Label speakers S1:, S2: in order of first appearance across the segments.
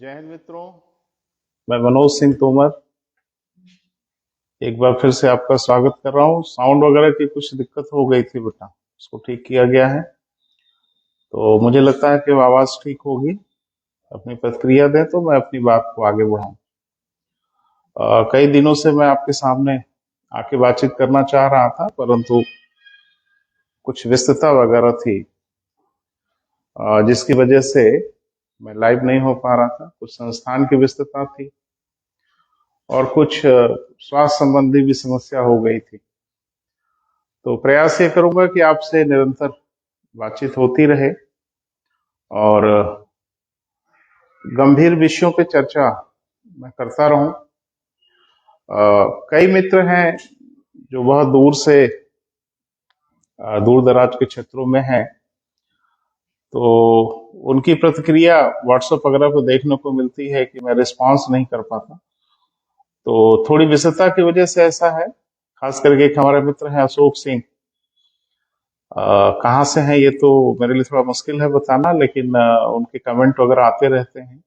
S1: जय हिंद मित्रों। मैं मनोज सिंह तोमर एक बार फिर से आपका स्वागत कर रहा हूँ। साउंड वगैरह की कुछ दिक्कत हो गई थी बेटा, उसको ठीक किया गया है, तो मुझे लगता है कि वो आवाज ठीक होगी। अपनी प्रतिक्रिया दें तो मैं अपनी बात को आगे बढ़ाऊं। कई दिनों से मैं आपके सामने आके बातचीत करना चाह रहा था, परंतु कुछ व्यस्तता वगैरह थी, जिसकी वजह से मैं लाइव नहीं हो पा रहा था। कुछ संस्थान की व्यस्तता थी और कुछ स्वास्थ्य संबंधी भी समस्या हो गई थी। तो प्रयास ये करूंगा कि आपसे निरंतर बातचीत होती रहे और गंभीर विषयों पे चर्चा मैं करता रहूं। कई मित्र हैं जो बहुत दूर से दूर दराज के क्षेत्रों में हैं, तो उनकी प्रतिक्रिया व्हाट्सएप वगैरह पे देखने को मिलती है कि मैं रिस्पांस नहीं कर पाता। तो थोड़ी व्यस्तता की वजह से ऐसा है। खास करके एक हमारे मित्र हैं अशोक सिंह, कहाँ से हैं ये तो मेरे लिए थोड़ा मुश्किल है बताना, लेकिन उनके कमेंट वगैरह आते रहते हैं।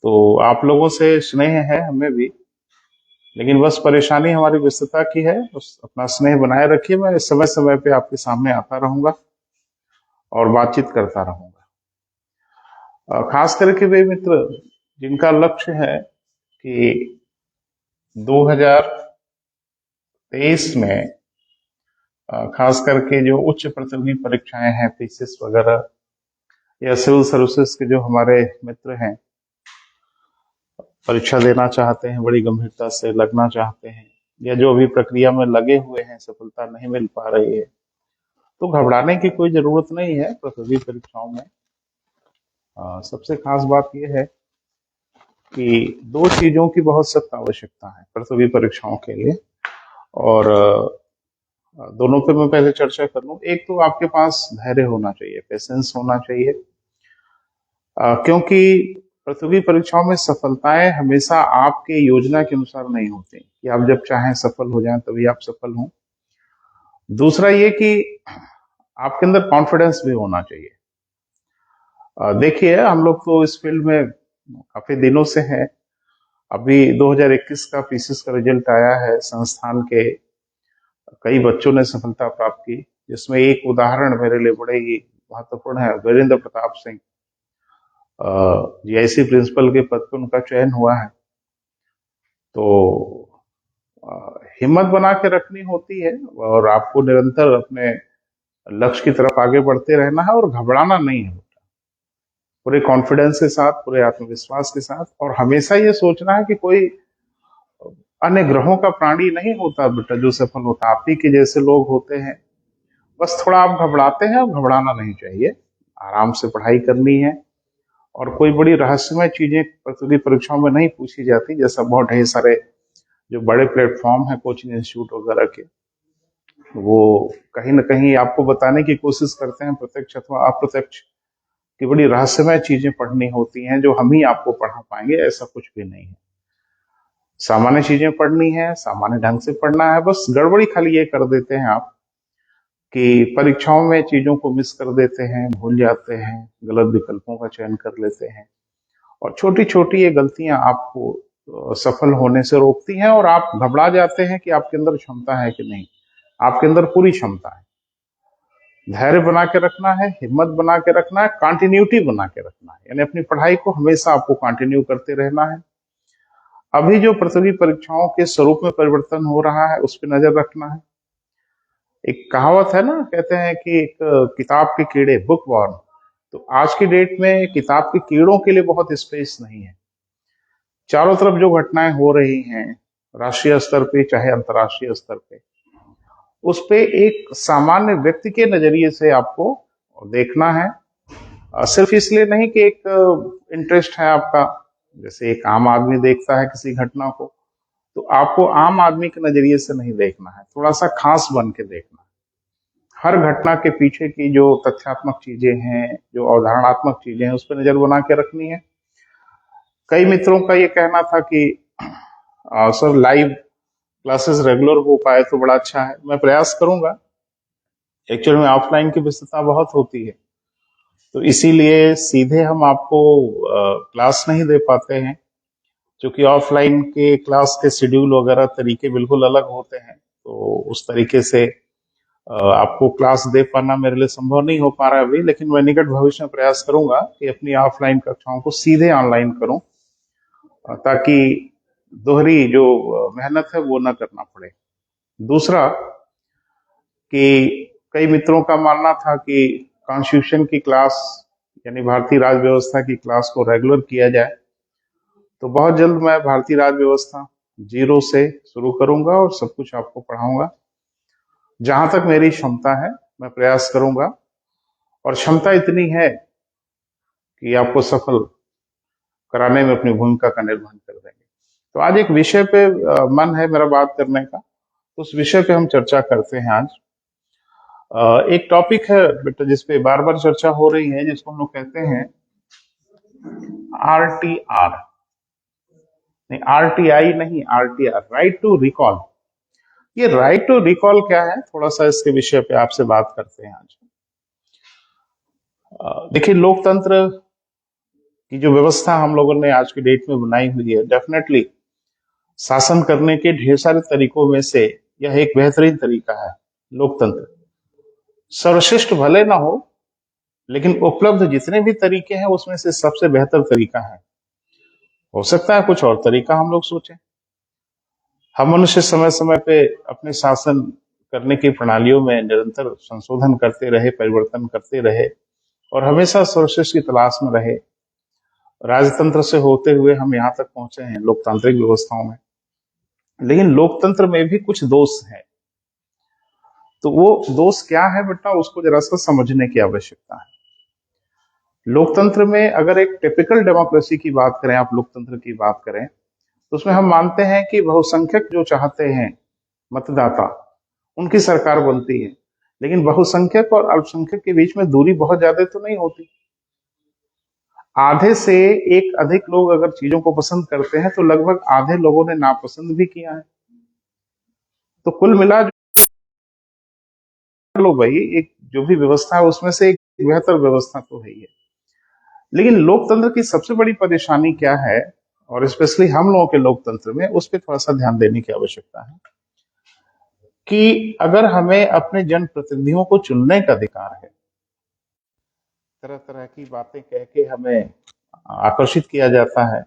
S1: तो आप लोगों से स्नेह है हमें भी, लेकिन बस परेशानी हमारी व्यस्तता की है। बस अपना स्नेह बनाए रखिए, मैं समय समय पे आपके सामने आता रहूंगा और बातचीत करता रहूंगा। खास करके वे मित्र जिनका लक्ष्य है कि 2023 में खास करके जो उच्च प्रतियोगी परीक्षाएं हैं, पीसीएस वगैरह या सिविल सर्विसेज के जो हमारे मित्र हैं, परीक्षा देना चाहते हैं, बड़ी गंभीरता से लगना चाहते हैं, या जो अभी प्रक्रिया में लगे हुए हैं, सफलता नहीं मिल पा रही है, तो घबराने की कोई जरूरत नहीं है। प्रतियोगी परीक्षाओं में सबसे खास बात यह है कि दो चीजों की बहुत सख्त आवश्यकता है प्रतियोगी परीक्षाओं के लिए, और दोनों पे मैं पहले चर्चा कर लूं। एक तो आपके पास धैर्य होना चाहिए, पेशेंस होना चाहिए, क्योंकि प्रतियोगी परीक्षाओं में सफलताएं हमेशा आपके योजना के अनुसार नहीं होती कि आप जब चाहें सफल हो जाएं तभी आप सफल हों। दूसरा ये कि आपके अंदर कॉन्फिडेंस भी होना चाहिए। देखिए, हम लोग तो इस फील्ड में काफी दिनों से हैं। अभी 2021 का पीसीएस का रिजल्ट आया है, संस्थान के कई बच्चों ने सफलता प्राप्त की, जिसमें एक उदाहरण मेरे लिए बड़े ही महत्वपूर्ण है। वीरेंद्र प्रताप सिंह जीआईसी प्रिंसिपल के पद पर उनका चयन हुआ है। तो हिम्मत बना के रखनी होती है और आपको निरंतर अपने लक्ष्य की तरफ आगे बढ़ते रहना है और घबराना नहीं है, पूरे कॉन्फिडेंस के साथ, पूरे आत्मविश्वास के साथ। और हमेशा ये सोचना है कि कोई अन्य ग्रहों का प्राणी नहीं होता बेटा जो सफल होता, आप ही के जैसे लोग होते हैं। बस थोड़ा आप घबराते हैं, और घबराना नहीं चाहिए, आराम से पढ़ाई करनी है। और कोई बड़ी रहस्यमय चीजें प्रतियोगी परीक्षाओं में नहीं पूछी जाती, जैसा बहुत ढेर सारे जो बड़े प्लेटफॉर्म है कोचिंग इंस्टीट्यूट वगैरह के, वो कहीं ना कहीं आपको बताने की कोशिश करते हैं, प्रत्यक्ष अथवा अप्रत्यक्ष, कि बड़ी रहस्यमय चीजें पढ़नी होती हैं जो हम ही आपको पढ़ा पाएंगे। ऐसा कुछ भी नहीं है। सामान्य चीजें पढ़नी है, सामान्य ढंग से पढ़ना है। बस गड़बड़ी खाली ये कर देते हैं आप कि परीक्षाओं में चीजों को मिस कर देते हैं, भूल जाते हैं, गलत विकल्पों का चयन कर लेते हैं, और छोटी छोटी ये गलतियां आपको सफल होने से रोकती हैं, और आप घबरा जाते हैं कि आपके अंदर क्षमता है कि नहीं। आपके अंदर पूरी क्षमता है। धैर्य बना के रखना है, हिम्मत बना के रखना है, कंटिन्यूटी बना के रखना है, यानी अपनी पढ़ाई को हमेशा आपको कंटिन्यू करते रहना है। अभी जो प्रतियोगी परीक्षाओं के स्वरूप में परिवर्तन हो रहा है उस पर नजर रखना है। एक कहावत है ना, कहते हैं कि एक किताब के कीड़े, बुक वॉर्म। तो आज की डेट में किताब के कीड़ों के लिए बहुत स्पेस नहीं है। चारों तरफ जो घटनाएं हो रही हैं, राष्ट्रीय स्तर पे चाहे अंतर्राष्ट्रीय स्तर पे, उस पे एक सामान्य व्यक्ति के नजरिए से आपको देखना है। सिर्फ इसलिए नहीं कि एक इंटरेस्ट है आपका, जैसे एक आम आदमी देखता है किसी घटना को, तो आपको आम आदमी के नजरिए से नहीं देखना है, थोड़ा सा खास बन के देखना है। हर घटना के पीछे की जो तथ्यात्मक चीजें हैं, जो अवधारणात्मक चीजें हैं, उस पर नजर बना के रखनी है। कई मित्रों का ये कहना था कि सर लाइव क्लासेस रेगुलर हो पाए तो बड़ा अच्छा है। मैं प्रयास करूंगा। एक्चुअली में ऑफलाइन की व्यस्तता बहुत होती है, तो इसीलिए सीधे हम आपको क्लास नहीं दे पाते हैं, क्योंकि ऑफलाइन के क्लास के शेड्यूल वगैरह तरीके बिल्कुल अलग होते हैं। तो उस तरीके से आपको क्लास दे पाना मेरे लिए संभव नहीं हो पा रहा है अभी, लेकिन मैं निकट भविष्य में प्रयास करूंगा कि अपनी ऑफलाइन कक्षाओं को सीधे ऑनलाइन करूं, ताकि दोहरी जो मेहनत है वो ना करना पड़े। दूसरा कि कई मित्रों का मानना था कि कॉन्स्टिट्यूशन की क्लास यानी भारतीय राज व्यवस्था की क्लास को रेगुलर किया जाए। तो बहुत जल्द मैं भारतीय राज व्यवस्था जीरो से शुरू करूंगा और सब कुछ आपको पढ़ाऊंगा। जहां तक मेरी क्षमता है मैं प्रयास करूंगा, और क्षमता इतनी है कि आपको सफल कराने में अपनी भूमिका का निर्वहन कर देंगे। तो आज एक विषय पे मन है मेरा बात करने का, तो उस विषय पे हम चर्चा करते हैं आज। एक टॉपिक है बेटा जिसपे बार बार चर्चा हो रही है, जिसको हम लोग कहते हैं RTR, नहीं RTI नहीं, RTR, राइट टू रिकॉल। ये राइट टू रिकॉल क्या है, थोड़ा सा इसके विषय पे आपसे बात करते हैं आज। देखिए, लोकतंत्र की जो व्यवस्था हम लोगों ने आज की डेट में बनाई हुई है, डेफिनेटली शासन करने के ढेर सारे तरीकों में से यह एक बेहतरीन तरीका है। लोकतंत्र सर्वश्रेष्ठ भले ना हो, लेकिन उपलब्ध जितने भी तरीके हैं उसमें से सबसे बेहतर तरीका है। हो सकता है कुछ और तरीका हम लोग सोचें। हम मनुष्य समय समय पे अपने शासन करने की प्रणालियों में निरंतर संशोधन करते रहे, परिवर्तन करते रहे, और हमेशा सर्वश्रेष्ठ की तलाश में रहे। राजतंत्र से होते हुए हम यहाँ तक पहुंचे हैं लोकतांत्रिक व्यवस्थाओं में। लेकिन लोकतंत्र में भी कुछ दोष हैं। तो वो दोष क्या है बेटा, उसको जरा सा समझने की आवश्यकता है। लोकतंत्र में अगर एक टिपिकल डेमोक्रेसी की बात करें, आप लोकतंत्र की बात करें, तो उसमें हम मानते हैं कि बहुसंख्यक जो चाहते हैं मतदाता, उनकी सरकार बनती है। लेकिन बहुसंख्यक और अल्पसंख्यक के बीच में दूरी बहुत ज्यादा तो नहीं होती। आधे से एक अधिक लोग अगर चीजों को पसंद करते हैं तो लगभग आधे लोगों ने नापसंद भी किया है। तो कुल मिला लो भाई, एक जो भी व्यवस्था है उसमें से एक बेहतर व्यवस्था तो है ही है। लेकिन लोकतंत्र की सबसे बड़ी परेशानी क्या है, और स्पेशली हम लोगों के लोकतंत्र में, उस पर थोड़ा सा ध्यान देने की आवश्यकता है कि अगर हमें अपने जनप्रतिनिधियों को चुनने का अधिकार है, तरह तरह की बातें कह के हमें आकर्षित किया जाता है,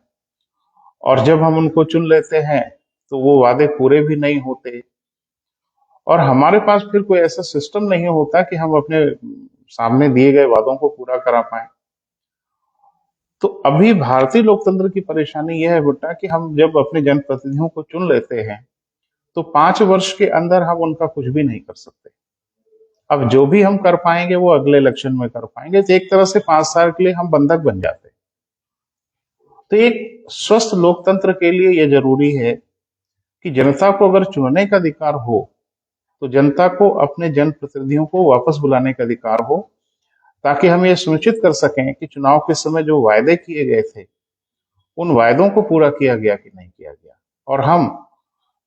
S1: और जब हम उनको चुन लेते हैं तो वो वादे पूरे भी नहीं होते, और हमारे पास फिर कोई ऐसा सिस्टम नहीं होता कि हम अपने सामने दिए गए वादों को पूरा करा पाए। तो अभी भारतीय लोकतंत्र की परेशानी यह है बेटा कि हम जब अपने जनप्रतिनिधियों को चुन लेते हैं तो 5 वर्ष के अंदर हम उनका कुछ भी नहीं कर सकते। अब जो भी हम कर पाएंगे वो अगले इलेक्शन में कर पाएंगे। तो एक तरह से 5 साल के लिए हम बंधक बन जाते हैं। तो एक स्वस्थ लोकतंत्र के लिए यह जरूरी है कि जनता को अगर चुनने का अधिकार हो तो जनता को अपने जनप्रतिनिधियों को वापस बुलाने का अधिकार हो, ताकि हम ये सुनिश्चित कर सकें कि चुनाव के समय जो वायदे किए गए थे उन वायदों को पूरा किया गया कि नहीं किया गया, और हम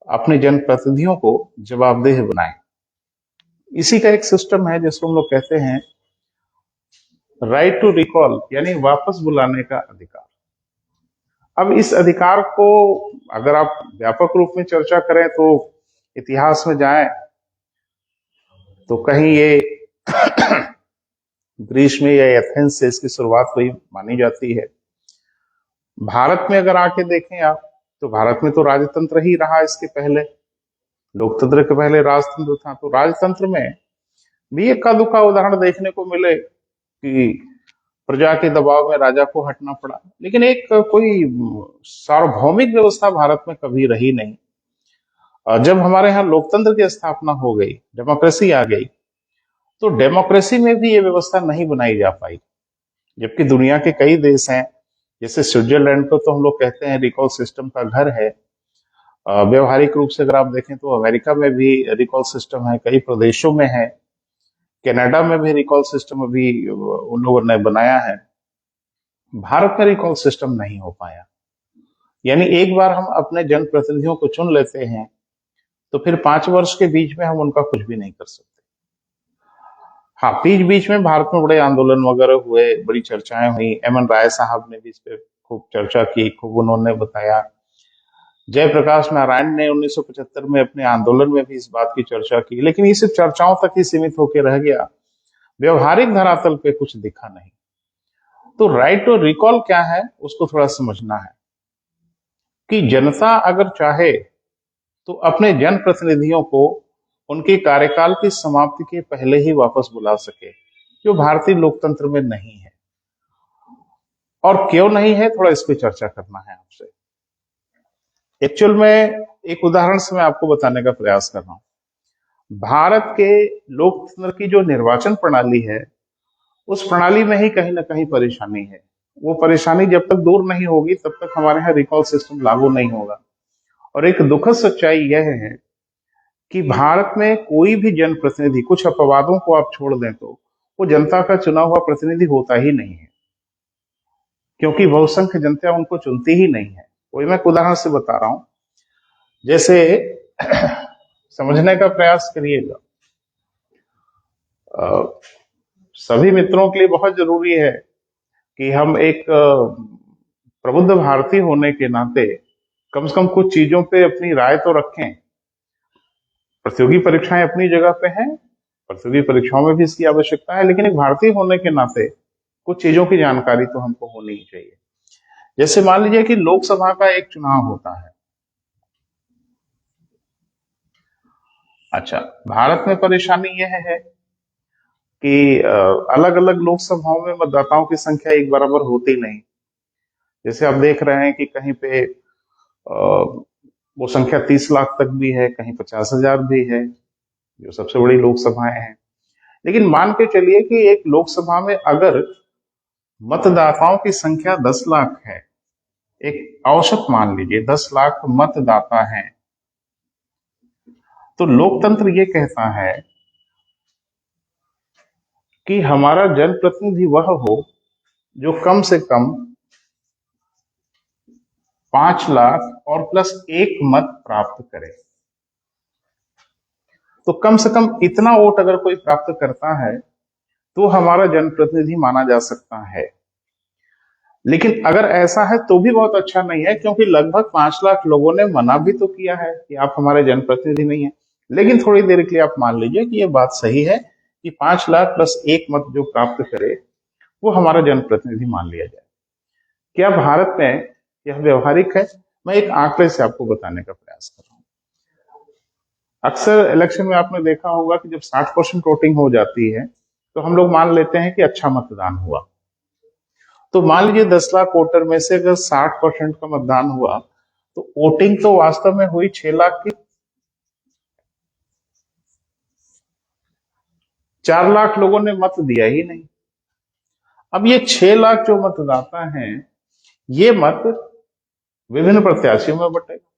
S1: अपने जनप्रतिनिधियों को जवाबदेह बनाएं। इसी का एक सिस्टम है जिसको हम लोग कहते हैं राइट टू रिकॉल, यानी वापस बुलाने का अधिकार। अब इस अधिकार को अगर आप व्यापक रूप में चर्चा करें तो इतिहास में जाएं तो कहीं ये ग्रीस में या एथेंस से इसकी शुरुआत हुई मानी जाती है। भारत में अगर आके देखें आप तो भारत में तो राजतंत्र ही रहा। इसके पहले लोकतंत्र के पहले राजतंत्र था। तो राजतंत्र में भी इक्का दुक्का उदाहरण देखने को मिले कि प्रजा के दबाव में राजा को हटना पड़ा, लेकिन एक कोई सार्वभौमिक व्यवस्था भारत में कभी रही नहीं। जब हमारे यहाँ लोकतंत्र की स्थापना हो गई, डेमोक्रेसी आ गई, तो डेमोक्रेसी में भी ये व्यवस्था नहीं बनाई जा पाई। जबकि दुनिया के कई देश हैं, जैसे स्विट्जरलैंड को तो हम लोग कहते हैं रिकॉल सिस्टम का घर है। व्यवहारिक रूप से अगर आप देखें तो अमेरिका में भी रिकॉल सिस्टम है, कई प्रदेशों में है, कनाडा में भी रिकॉल सिस्टम अभी उन लोगों ने बनाया है। भारत में रिकॉल सिस्टम नहीं हो पाया। यानी एक बार हम अपने जनप्रतिनिधियों को चुन लेते हैं तो फिर 5 वर्ष के बीच में हम उनका कुछ भी नहीं कर सकते। हाँ, बीच बीच में भारत में बड़े आंदोलन वगैरह हुए, बड़ी चर्चाएं हुई। एम एन राय साहब ने भी इस पे खूब चर्चा की, खूब उन्होंने बताया। जयप्रकाश नारायण ने 1975 में अपने आंदोलन में भी इस बात की चर्चा की, लेकिन ये सिर्फ चर्चाओं तक ही सीमित होकर रह गया, व्यवहारिक धरातल पे कुछ दिखा नहीं। तो राइट टू रिकॉल क्या है उसको थोड़ा समझना है कि जनता अगर चाहे तो अपने जनप्रतिनिधियों को उनके कार्यकाल की समाप्ति के पहले ही वापस बुला सके, जो भारतीय लोकतंत्र में नहीं है। और क्यों नहीं है, थोड़ा इस पे चर्चा करना है आपसे। एक्चुअल में एक उदाहरण से मैं आपको बताने का प्रयास कर रहा हूं। भारत के लोकतंत्र की जो निर्वाचन प्रणाली है, उस प्रणाली में ही कहीं ना कहीं परेशानी है। वो परेशानी जब तक दूर नहीं होगी तब तक हमारे यहाँ रिकॉल सिस्टम लागू नहीं होगा। और एक दुखद सच्चाई यह है कि भारत में कोई भी जनप्रतिनिधि, कुछ अपवादों को आप छोड़ दें तो, वो जनता का चुना हुआ प्रतिनिधि होता ही नहीं है, क्योंकि बहुसंख्य जनता उनको चुनती ही नहीं है। वही मैं एक उदाहरण से बता रहा हूं। जैसे समझने का प्रयास करिएगा, सभी मित्रों के लिए बहुत जरूरी है कि हम एक प्रबुद्ध भारतीय होने के नाते कम से कम कुछ चीजों पे अपनी राय तो रखें। प्रतियोगी परीक्षाएं अपनी जगह पे हैं, प्रतियोगी परीक्षाओं में भी इसकी आवश्यकता है, लेकिन एक भारतीय होने के नाते कुछ चीजों की जानकारी तो हमको होनी ही चाहिए। जैसे मान लीजिए कि लोकसभा का एक चुनाव होता है। अच्छा, भारत में परेशानी यह है कि अलग अलग लोकसभाओं में मतदाताओं की संख्या एक बराबर होती नहीं। जैसे आप देख रहे हैं कि कहीं पे वो संख्या 30 लाख तक भी है, कहीं 50,000 भी है, जो सबसे बड़ी लोकसभाएं हैं। लेकिन मान के चलिए कि एक लोकसभा में अगर मतदाताओं की संख्या 10 लाख है, एक औसत मान लीजिए 10 लाख मतदाता हैं, तो लोकतंत्र ये कहता है कि हमारा जनप्रतिनिधि वह हो जो कम से कम 5 लाख और प्लस 1 मत प्राप्त करे। तो कम से कम इतना वोट अगर कोई प्राप्त करता है तो हमारा जनप्रतिनिधि माना जा सकता है। लेकिन अगर ऐसा है तो भी बहुत अच्छा नहीं है, क्योंकि लगभग 5 लाख लोगों ने मना भी तो किया है कि आप हमारे जनप्रतिनिधि नहीं है। लेकिन थोड़ी देर के लिए आप मान लीजिए कि यह बात सही है कि 5 लाख प्लस 1 मत जो प्राप्त करे वो हमारा जनप्रतिनिधि मान लिया जाए। क्या भारत में यह व्यवहारिक है? मैं एक आंकड़े से आपको बताने का प्रयास कर रहा हूं। अक्सर इलेक्शन में आपने देखा होगा कि जब 60% वोटिंग हो जाती है तो हम लोग मान लेते हैं कि अच्छा मतदान हुआ। तो मान लीजिए 10 लाख वोटर में से अगर 60% का मतदान हुआ तो वोटिंग तो वास्तव में हुई 6 लाख की। 4 लाख लोगों ने मत दिया ही नहीं। अब ये 6 लाख जो मतदाता हैं, ये मत विभिन्न प्रत्याशियों में बटेगा।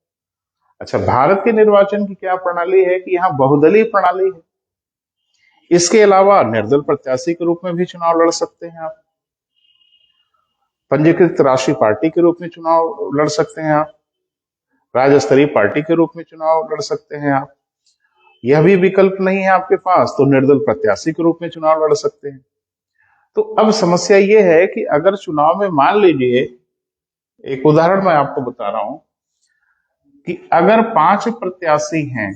S1: अच्छा, भारत के निर्वाचन की क्या प्रणाली है कि यहाँ बहुदलीय प्रणाली है। इसके अलावा निर्दल प्रत्याशी के रूप में भी चुनाव लड़ सकते हैं आप, पंजीकृत राष्ट्रीय पार्टी के रूप में चुनाव लड़ सकते हैं आप, राज्य स्तरीय पार्टी के रूप में चुनाव लड़ सकते हैं आप। यह भी विकल्प नहीं है आपके पास तो निर्दल प्रत्याशी के रूप में चुनाव लड़ सकते हैं। तो अब समस्या यह है कि अगर चुनाव में मान लीजिए, एक उदाहरण मैं आपको बता रहा हूं कि अगर 5 प्रत्याशी हैं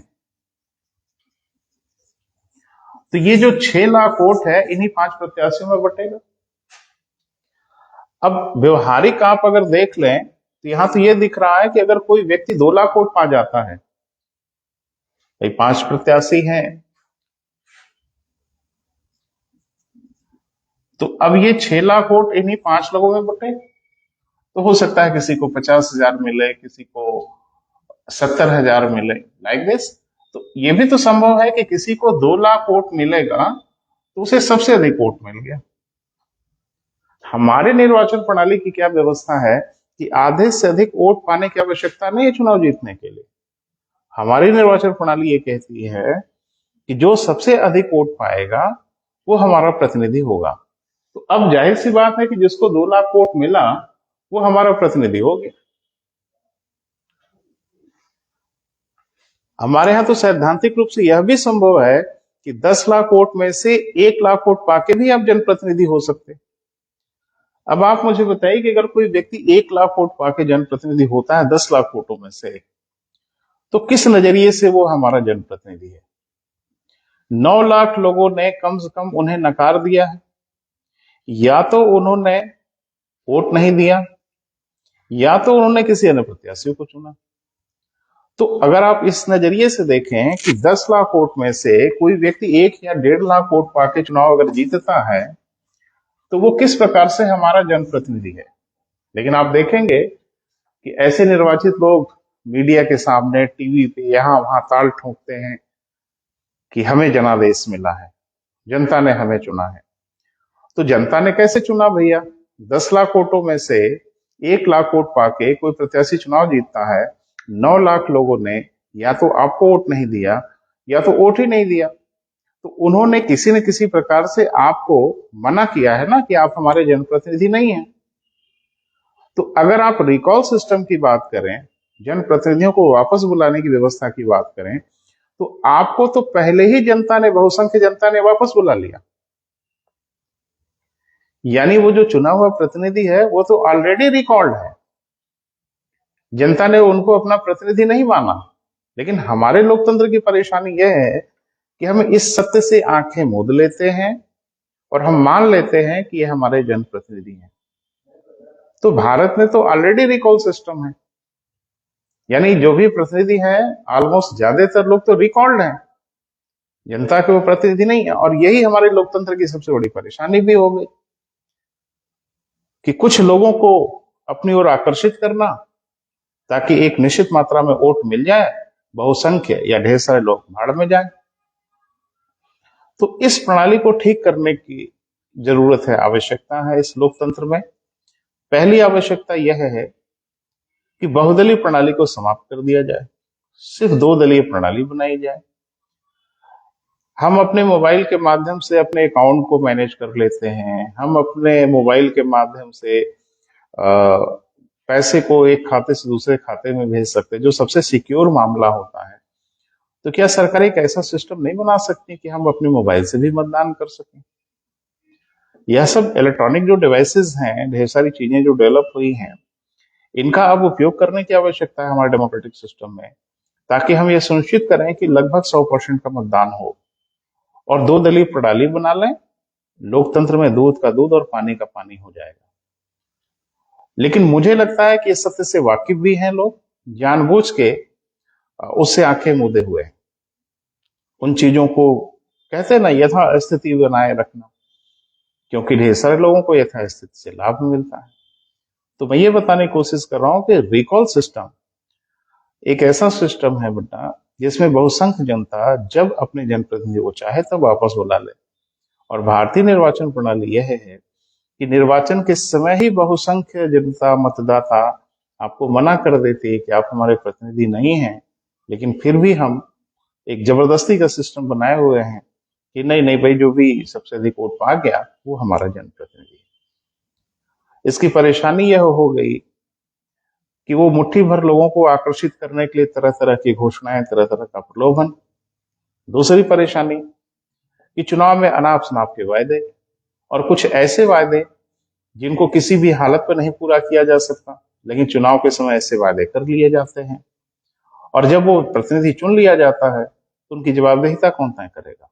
S1: तो ये जो 6 लाख वोट है इन्हीं 5 प्रत्याशियों में बटेगा। अब व्यवहारिक आप अगर देख लें तो यहां तो ये दिख रहा है कि अगर कोई व्यक्ति 2 लाख वोट पा जाता है, भाई 5 प्रत्याशी हैं, तो अब ये 6 लाख वोट इन्हीं 5 लोगों में बटे। तो हो सकता है किसी को 50,000 मिले, किसी को 70,000 मिले, लाइक दिस। तो ये भी तो संभव है कि किसी को 2 लाख वोट मिलेगा तो उसे सबसे अधिक वोट मिल गया। हमारे निर्वाचन प्रणाली की क्या व्यवस्था है कि आधे से अधिक वोट पाने की आवश्यकता नहीं है चुनाव जीतने के लिए। हमारी निर्वाचन प्रणाली ये कहती है कि जो सबसे अधिक वोट पाएगा वो हमारा प्रतिनिधि होगा। तो अब जाहिर सी बात है कि जिसको 2 लाख वोट मिला वो हमारा प्रतिनिधि हो गया। हमारे यहां तो सैद्धांतिक रूप से यह भी संभव है कि 10 लाख वोट में से 1 लाख वोट पाके भी आप जनप्रतिनिधि हो सकते। अब आप मुझे बताइए कि अगर कोई व्यक्ति 1 लाख वोट पाके जनप्रतिनिधि होता है 10 लाख वोटों में से, तो किस नजरिए से वो हमारा जनप्रतिनिधि है? 9 लाख लोगों ने कम से कम उन्हें नकार दिया है, या तो उन्होंने वोट नहीं दिया, या तो उन्होंने किसी अन्य प्रत्याशी को चुना। तो अगर आप इस नजरिए से देखें कि 10 लाख वोट में से कोई व्यक्ति 1 या 1.5 लाख वोट पाके चुनाव अगर जीतता है, तो वो किस प्रकार से हमारा जनप्रतिनिधि है। लेकिन आप देखेंगे कि ऐसे निर्वाचित लोग मीडिया के सामने, टीवी पे, यहां वहां ताल ठोकते हैं कि हमें जनादेश मिला है, जनता ने हमें चुना है। तो जनता ने कैसे चुना भैया? 10 लाख वोटों में से 1 लाख वोट पाके कोई प्रत्याशी चुनाव जीतता है, 9 लाख लोगों ने या तो आपको वोट नहीं दिया या तो वोट ही नहीं दिया। तो उन्होंने किसी न किसी प्रकार से आपको मना किया है ना कि आप हमारे जनप्रतिनिधि नहीं हैं। तो अगर आप रिकॉल सिस्टम की बात करें, जनप्रतिनिधियों को वापस बुलाने की व्यवस्था की बात करें, तो आपको तो पहले ही जनता ने, बहुसंख्य जनता ने वापस बुला लिया। यानी वो जो चुना हुआ प्रतिनिधि है वो तो ऑलरेडी रिकॉल्ड है, जनता ने उनको अपना प्रतिनिधि नहीं माना। लेकिन हमारे लोकतंत्र की परेशानी यह है कि हम इस सत्य से आंखें मूंद लेते हैं और हम मान लेते हैं कि ये हमारे जनप्रतिनिधि हैं। तो भारत में तो ऑलरेडी रिकॉल सिस्टम है, यानी जो भी प्रतिनिधि हैं ऑलमोस्ट ज्यादातर लोग तो रिकॉल्ड हैं, जनता के वो प्रतिनिधि नहीं है। और यही हमारे लोकतंत्र की सबसे बड़ी परेशानी भी हो गई कि कुछ लोगों को अपनी ओर आकर्षित करना ताकि एक निश्चित मात्रा में वोट मिल जाए, बहुसंख्य या ढेर सारे लोग भाड़ में जाए। तो इस प्रणाली को ठीक करने की जरूरत है, आवश्यकता है इस लोकतंत्र में। पहली आवश्यकता यह है कि बहुदलीय प्रणाली को समाप्त कर दिया जाए, सिर्फ 2 दलीय प्रणाली बनाई जाए। हम अपने मोबाइल के माध्यम से अपने अकाउंट को मैनेज कर लेते हैं, हम अपने मोबाइल के माध्यम से पैसे को एक खाते से दूसरे खाते में भेज सकते हैं, जो सबसे सिक्योर मामला होता है। तो क्या सरकार एक ऐसा सिस्टम नहीं बना सकती कि हम अपने मोबाइल से भी मतदान कर सकें? यह सब इलेक्ट्रॉनिक जो डिवाइसेस हैं, ढेर सारी चीजें जो डेवलप हुई हैं, इनका अब उपयोग करने की आवश्यकता है हमारे डेमोक्रेटिक सिस्टम में, ताकि हम ये सुनिश्चित करें कि लगभग 100% का मतदान हो और 2 दलीय प्रणाली बना लें। लोकतंत्र में दूध का दूध और पानी का पानी हो जाएगा। लेकिन मुझे लगता है कि इस सत्य से वाकिफ भी हैं लोग, जानबूझ के उससे आंखें मूंदे हुए हैं। उन चीजों को कहते हैं ना, यथास्थिति बनाए रखना, क्योंकि ढेर सारे लोगों को यथास्थिति से लाभ मिलता है। तो मैं ये बताने की कोशिश कर रहा हूं कि रिकॉल सिस्टम एक ऐसा सिस्टम है बेटा, जिसमें बहुसंख्य जनता जब अपने जनप्रतिनिधि को चाहे तब वापस बुला ले। और भारतीय निर्वाचन प्रणाली यह है कि निर्वाचन के समय ही बहुसंख्य जनता, मतदाता आपको मना कर देती है कि आप हमारे प्रतिनिधि नहीं हैं, लेकिन फिर भी हम एक जबरदस्ती का सिस्टम बनाए हुए हैं कि नहीं नहीं भाई, जो भी सबसे अधिक वोट पा गया वो हमारा जनप्रतिनिधि है। इसकी परेशानी यह हो गई कि वो मुट्ठी भर लोगों को आकर्षित करने के लिए तरह तरह की घोषणाएं, तरह तरह का प्रलोभन। दूसरी परेशानी कि चुनाव में अनाप शनाप के वायदे, और कुछ ऐसे वायदे जिनको किसी भी हालत पर नहीं पूरा किया जा सकता, लेकिन चुनाव के समय ऐसे वायदे कर लिए जाते हैं। और जब वो प्रतिनिधि चुन लिया जाता है तो उनकी जवाबदेहिता कौन तय करेगा?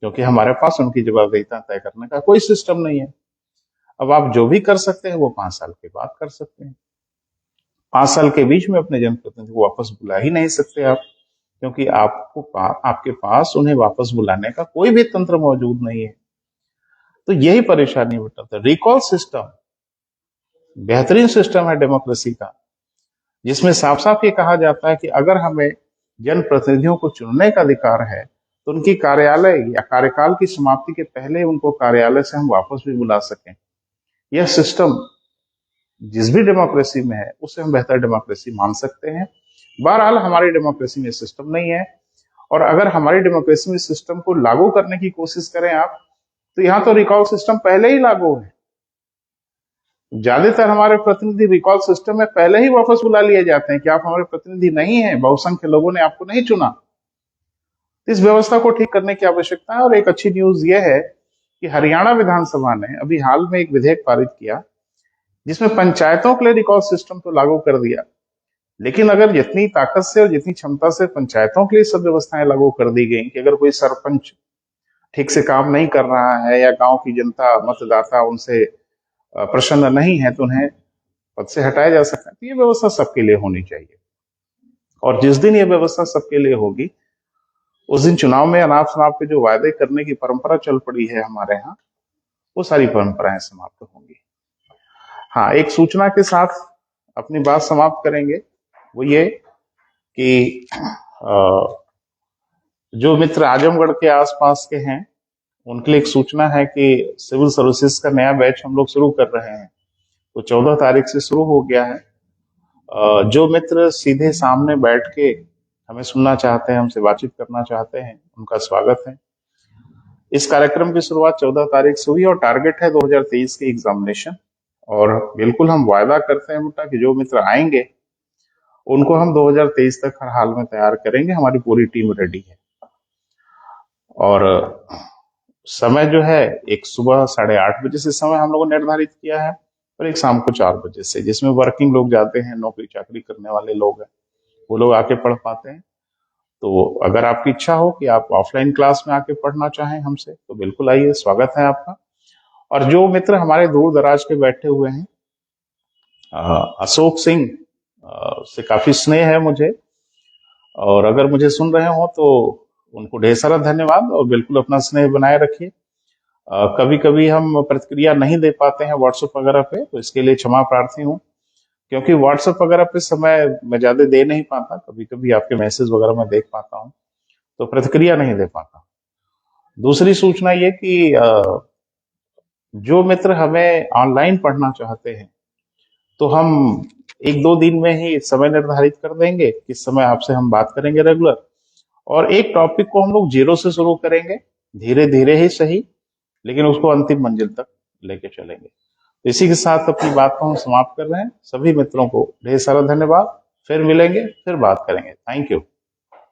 S1: क्योंकि हमारे पास उनकी जवाबदेहिता तय करने का कोई सिस्टम नहीं है। अब आप जो भी कर सकते हैं वो 5 साल के बाद कर सकते हैं। 5 साल के बीच में अपने जनप्रतिनिधि को वापस बुला ही नहीं सकते आप, क्योंकि आपके पास उन्हें वापस बुलाने का कोई भी तंत्र मौजूद नहीं है। तो यही परेशानी बताता है। रिकॉल सिस्टम बेहतरीन सिस्टम है डेमोक्रेसी का, जिसमें साफ साफ ये कहा जाता है कि अगर हमें जनप्रतिनिधियों को चुनने का अधिकार है तो उनकी कार्यालय या कार्यकाल की समाप्ति के पहले उनको कार्यालय से हम वापस भी बुला सकें। यह सिस्टम जिस भी डेमोक्रेसी में है उसे हम बेहतर डेमोक्रेसी मान सकते हैं। बहरहाल हमारी डेमोक्रेसी में सिस्टम नहीं है, और अगर हमारी डेमोक्रेसी में सिस्टम को लागू करने की कोशिश करें आप, तो यहाँ तो रिकॉल सिस्टम पहले ही लागू है। ज्यादातर हमारे प्रतिनिधि रिकॉल सिस्टम में पहले ही वापस बुला लिए जाते हैं कि आप हमारे प्रतिनिधि नहीं है, बहुसंख्य लोगों ने आपको नहीं चुना। इस व्यवस्था को ठीक करने की आवश्यकता है। और एक अच्छी न्यूज यह है कि हरियाणा विधानसभा ने अभी हाल में एक विधेयक पारित किया जिसमें पंचायतों के लिए रिकॉर्ड सिस्टम तो लागू कर दिया, लेकिन अगर जितनी ताकत से और जितनी क्षमता से पंचायतों के लिए सब व्यवस्थाएं लागू कर दी गई कि अगर कोई सरपंच ठीक से काम नहीं कर रहा है या गांव की जनता मतदाता उनसे प्रसन्न नहीं है तो उन्हें पद से हटाया जा सकता है। तो ये व्यवस्था सबके लिए होनी चाहिए, और जिस दिन ये व्यवस्था सबके लिए होगी उस दिन चुनाव में अनाप शनाप के जो वायदे करने की परंपरा चल पड़ी है हमारे यहाँ, वो सारी परंपराएं समाप्त होंगी। हाँ, एक सूचना के साथ अपनी बात समाप्त करेंगे, वो ये कि जो मित्र आजमगढ़ के आसपास के हैं उनके लिए एक सूचना है कि सिविल सर्विसेज का नया बैच हम लोग शुरू कर रहे हैं। तो 14 तारीख से शुरू हो गया है। जो मित्र सीधे सामने बैठ के हमें सुनना चाहते हैं, हमसे बातचीत करना चाहते हैं, उनका स्वागत है। इस कार्यक्रम की शुरुआत 14 तारीख से हुई और टारगेट है 2023 के एग्जामिनेशन। और बिल्कुल हम वायदा करते हैं बेटा कि जो मित्र आएंगे उनको हम 2023 तक हर हाल में तैयार करेंगे। हमारी पूरी टीम रेडी है। और समय जो है एक सुबह 8:30 बजे से समय हम लोगों ने निर्धारित किया है और एक शाम को 4 बजे से, जिसमें वर्किंग लोग जाते हैं, नौकरी चाकरी करने वाले लोग हैं, वो लोग आके पढ़ पाते हैं। तो अगर आपकी इच्छा हो कि आप ऑफलाइन क्लास में आके पढ़ना चाहें हमसे तो बिल्कुल आइए, स्वागत है आपका। और जो मित्र हमारे दूर दराज के बैठे हुए हैं, अशोक सिंह से काफी स्नेह है मुझे, और अगर मुझे सुन रहे हो तो उनको ढेर सारा धन्यवाद और बिल्कुल अपना स्नेह बनाए रखिए। कभी कभी हम प्रतिक्रिया नहीं दे पाते हैं व्हाट्सएप वगैरह पे, तो इसके लिए क्षमा प्रार्थी हूँ, क्योंकि व्हाट्सएप वगैरह पे समय मैं ज्यादा दे नहीं पाता। कभी कभी आपके मैसेज वगैरह मैं देख पाता हूँ तो प्रतिक्रिया नहीं दे पाता। दूसरी सूचना ये कि जो मित्र हमें ऑनलाइन पढ़ना चाहते हैं तो हम 1-2 दिन में ही समय निर्धारित कर देंगे किस समय आपसे हम बात करेंगे रेगुलर, और एक टॉपिक को हम लोग जीरो से शुरू करेंगे, धीरे धीरे ही सही, लेकिन उसको अंतिम मंजिल तक लेके चलेंगे। तो इसी के साथ अपनी बात को हम समाप्त कर रहे हैं। सभी मित्रों को ढेर सारा धन्यवाद। फिर मिलेंगे, फिर बात करेंगे। Thank you.